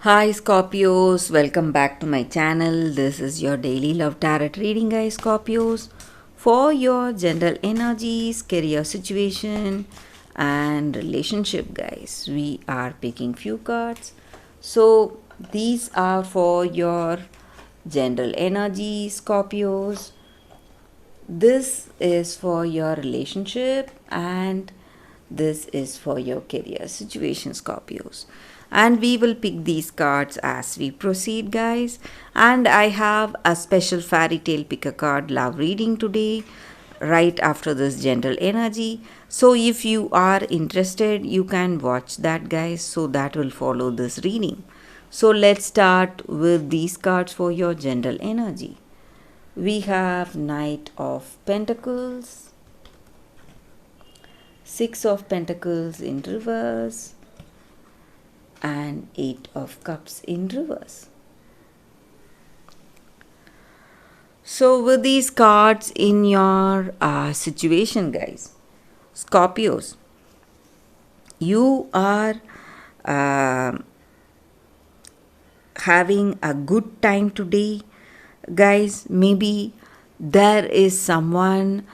Hi Scorpios, welcome back to my channel. This is your daily love tarot reading, guys. Scorpios, for your general energies, career situation, and relationship, guys. We are picking few cards. So these are for your general energies, Scorpios. This is for your relationship and this is for your career situation, Scorpios. And we will pick these cards as we proceed, guys. And I have a special fairy tale pick a card love reading today, right after this general energy. So if you are interested, you can watch that, guys. So that will follow this reading. So let's start with these cards for your general energy. We have Knight of Pentacles, Six of Pentacles in reverse, and Eight of Cups in reverse. So with these cards in your situation, guys, Scorpios, you are uh, having a good time today, guys. Maybe there is someone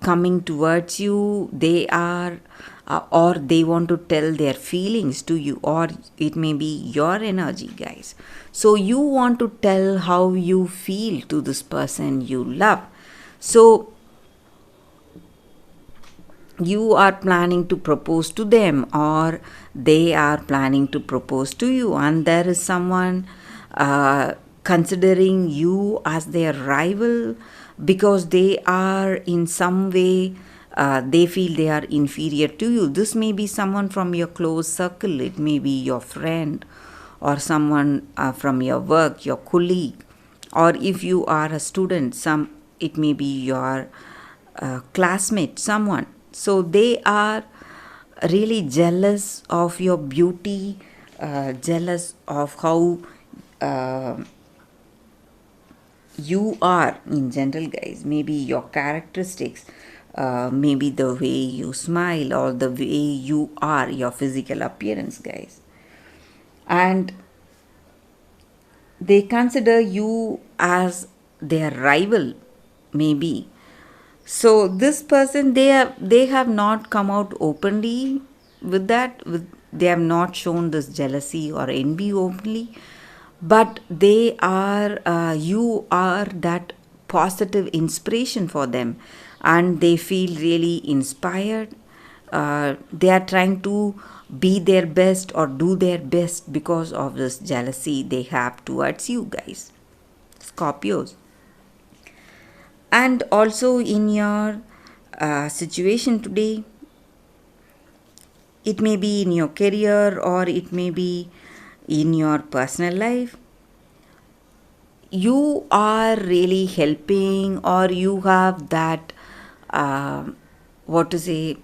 coming towards you. They are or they want to tell their feelings to you, or it may be your energy, guys. So you want to tell how you feel to this person you love. So you are planning to propose to them, or they are planning to propose to you, and there is someone considering you as their rival because they are in some way they feel they are inferior to you. This may be someone from your close circle, it may be your friend or someone from your work, your colleague, or if you are a student, it may be your classmate, someone. So they are really jealous of your beauty, jealous of how uh, you are in general, guys. Maybe your characteristics, maybe the way you smile or the way you are, your physical appearance, guys. And they consider you as their rival, maybe. So this person, they have not come out openly with that. They have not shown this jealousy or envy openly, but they are you are that positive inspiration for them, and they feel really inspired. They are trying to be their best or do their best because of this jealousy they have towards you, guys, Scorpios. And also in your situation today, it may be in your career or it may be in your personal life, you are really helping, or you have that uh, what to say,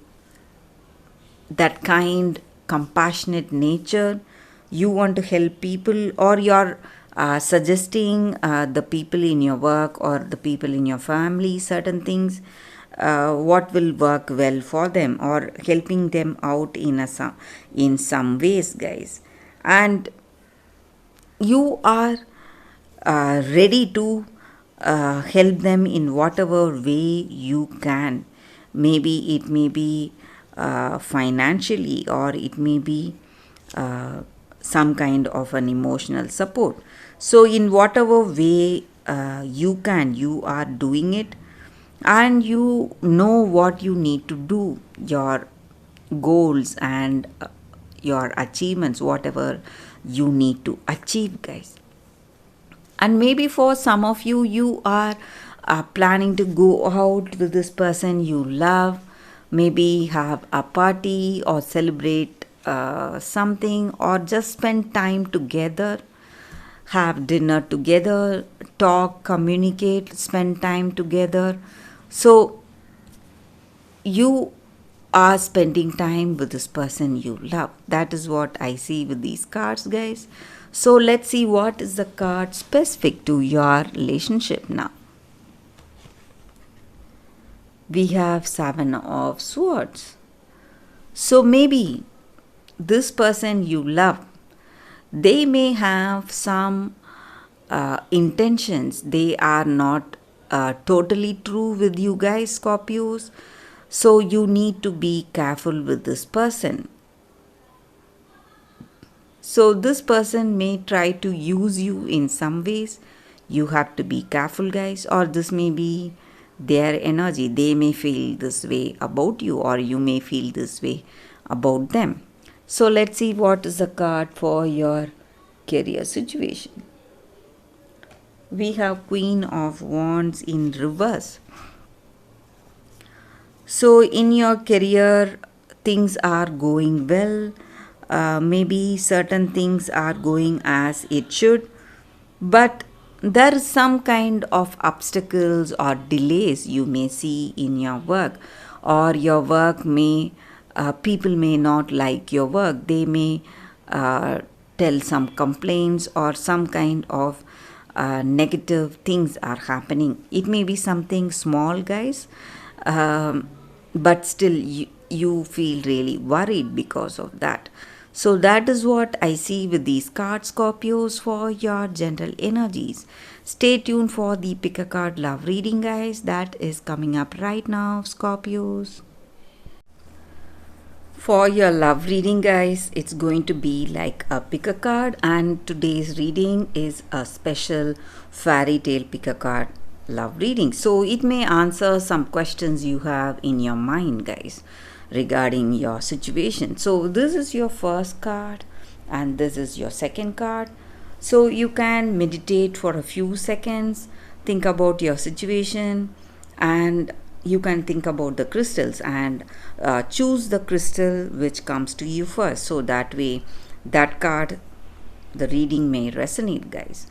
that kind compassionate nature. You want to help people, or you're suggesting the people in your work or the people in your family certain things, what will work well for them, or helping them out in some ways, guys. And you are ready to help them in whatever way you can. Maybe it may be financially, or it may be some kind of an emotional support. So, in whatever way you can, you are doing it, and you know what you need to do, your goals and your achievements, whatever you need to achieve, guys. And maybe for some of you, you are planning to go out with this person you love, maybe have a party or celebrate something, or just spend time together, have dinner together, talk, communicate, spend time together. So you are spending time with this person you love. That is what I see with these cards, guys. So let's see what is the card specific to your relationship now. We have Seven of Swords. So maybe this person you love, They may have some intentions, they are not totally true with you guys, Scorpios. So you need to be careful with this person. So this person may try to use you in some ways. You have to be careful, guys, or this may be their energy. They may feel this way about you, or you may feel this way about them. So let's see what is the card for your career situation. We have Queen of Wands in reverse. So in your career, things are going well. Maybe certain things are going as it should, but there is some kind of obstacles or delays you may see in your work, or your work may people may not like your work. They may tell some complaints, or some kind of negative things are happening. It may be something small, guys, but still you feel really worried because of that. So that is what I see with these cards, Scorpios, for your general energies. Stay tuned for the pick a card love reading, guys. That is coming up right now, Scorpios. For your love reading, guys, it's going to be like a pick a card, and today's reading is a special fairy tale pick a card love reading. So it may answer some questions you have in your mind, guys, regarding your situation. So this is your first card, and this is your second card. So you can meditate for a few seconds, think about your situation, and you can think about the crystals, and choose the crystal which comes to you first, so that way that card, the reading may resonate, guys.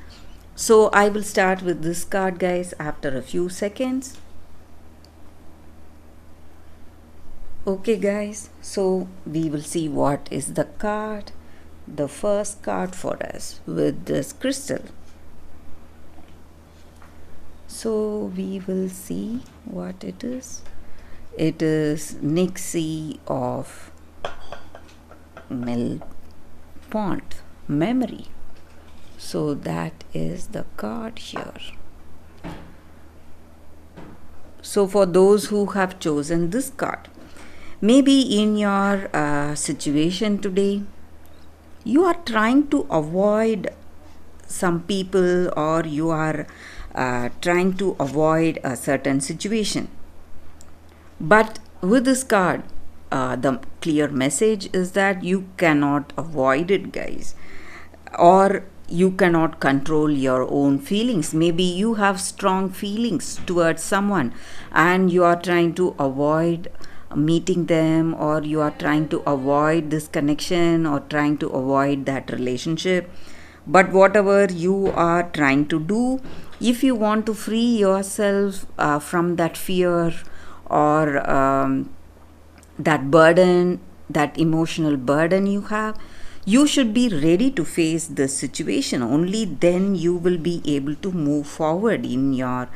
So I will start with this card, guys, after a few seconds. Okay, guys, so we will see what is the card, the first card for us with this crystal. So we will see what it is. It is Nixie of Melpont, memory. So that is the card here. So for those who have chosen this card, maybe in your situation today, you are trying to avoid some people, or you are trying to avoid a certain situation. But with this card, the clear message is that you cannot avoid it, guys, or you cannot control your own feelings. Maybe you have strong feelings towards someone, and you are trying to avoid meeting them, or you are trying to avoid this connection, or trying to avoid that relationship. But whatever you are trying to do, if you want to free yourself from that fear, or that burden, that emotional burden you have, you should be ready to face this situation. Only then you will be able to move forward in your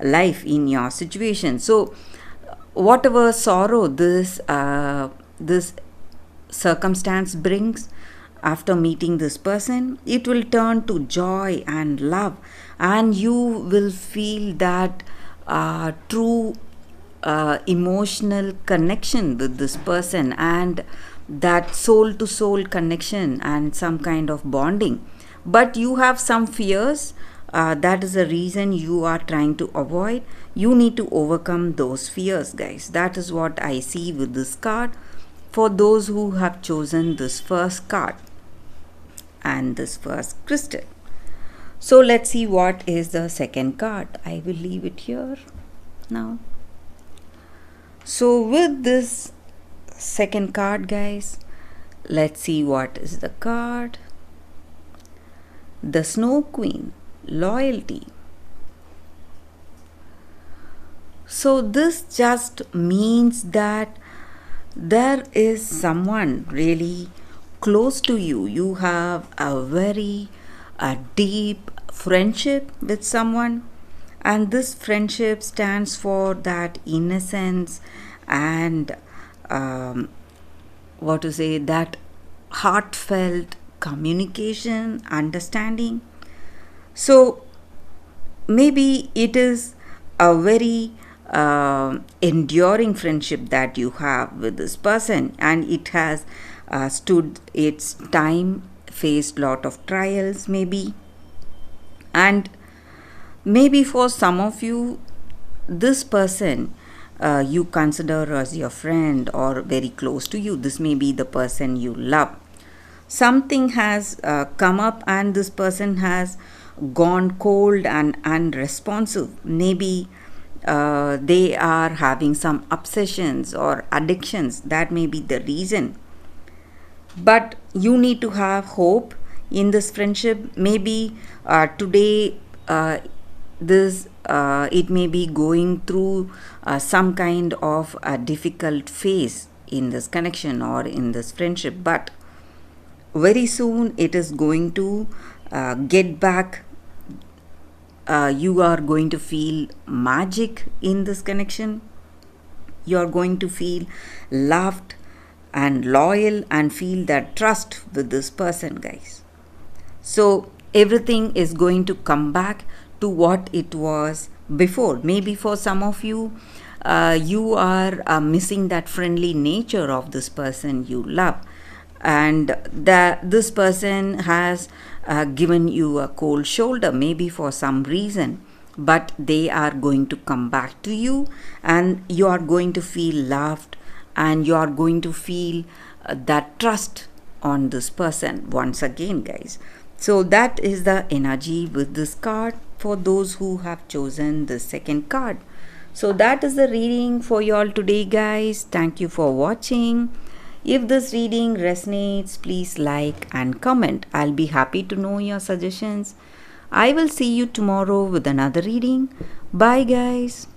life, in your situation. So whatever sorrow this circumstance brings, after meeting this person, it will turn to joy and love, and you will feel that true emotional connection with this person, and that soul to soul connection, and some kind of bonding. But you have some fears, that is the reason you are trying to avoid. You need to overcome those fears, guys. That is what I see with this card for those who have chosen this first card and this first crystal. So let's see what is the second card. I will leave it here now. So with this second card, guys, let's see what is the card. The Snow Queen, loyalty. So this just means that there is someone really close to you. You have a very deep friendship with someone, and this friendship stands for that innocence and that heartfelt communication, understanding. So maybe it is a very enduring friendship that you have with this person, and it has stood its time, faced lot of trials maybe. And maybe for some of you, this person you consider as your friend or very close to you, this may be the person you love. Something has come up and this person has gone cold and unresponsive. Maybe they are having some obsessions or addictions. That may be the reason. But you need to have hope in this friendship. Maybe today this it may be going through some kind of a difficult phase in this connection or in this friendship, but very soon it is going to get back. You are going to feel magic in this connection. You are going to feel loved and loyal and feel that trust with this person, guys. So everything is going to come back to what it was before. Maybe for some of you, you are missing that friendly nature of this person you love, and that this person has given you a cold shoulder, maybe for some reason, but they are going to come back to you, and you are going to feel loved, and you are going to feel that trust on this person once again, guys. So that is the energy with this card for those who have chosen the second card. So that is the reading for you all today, guys. Thank you for watching. If this reading resonates, please like and comment. I'll be happy to know your suggestions. I will see you tomorrow with another reading. Bye, guys.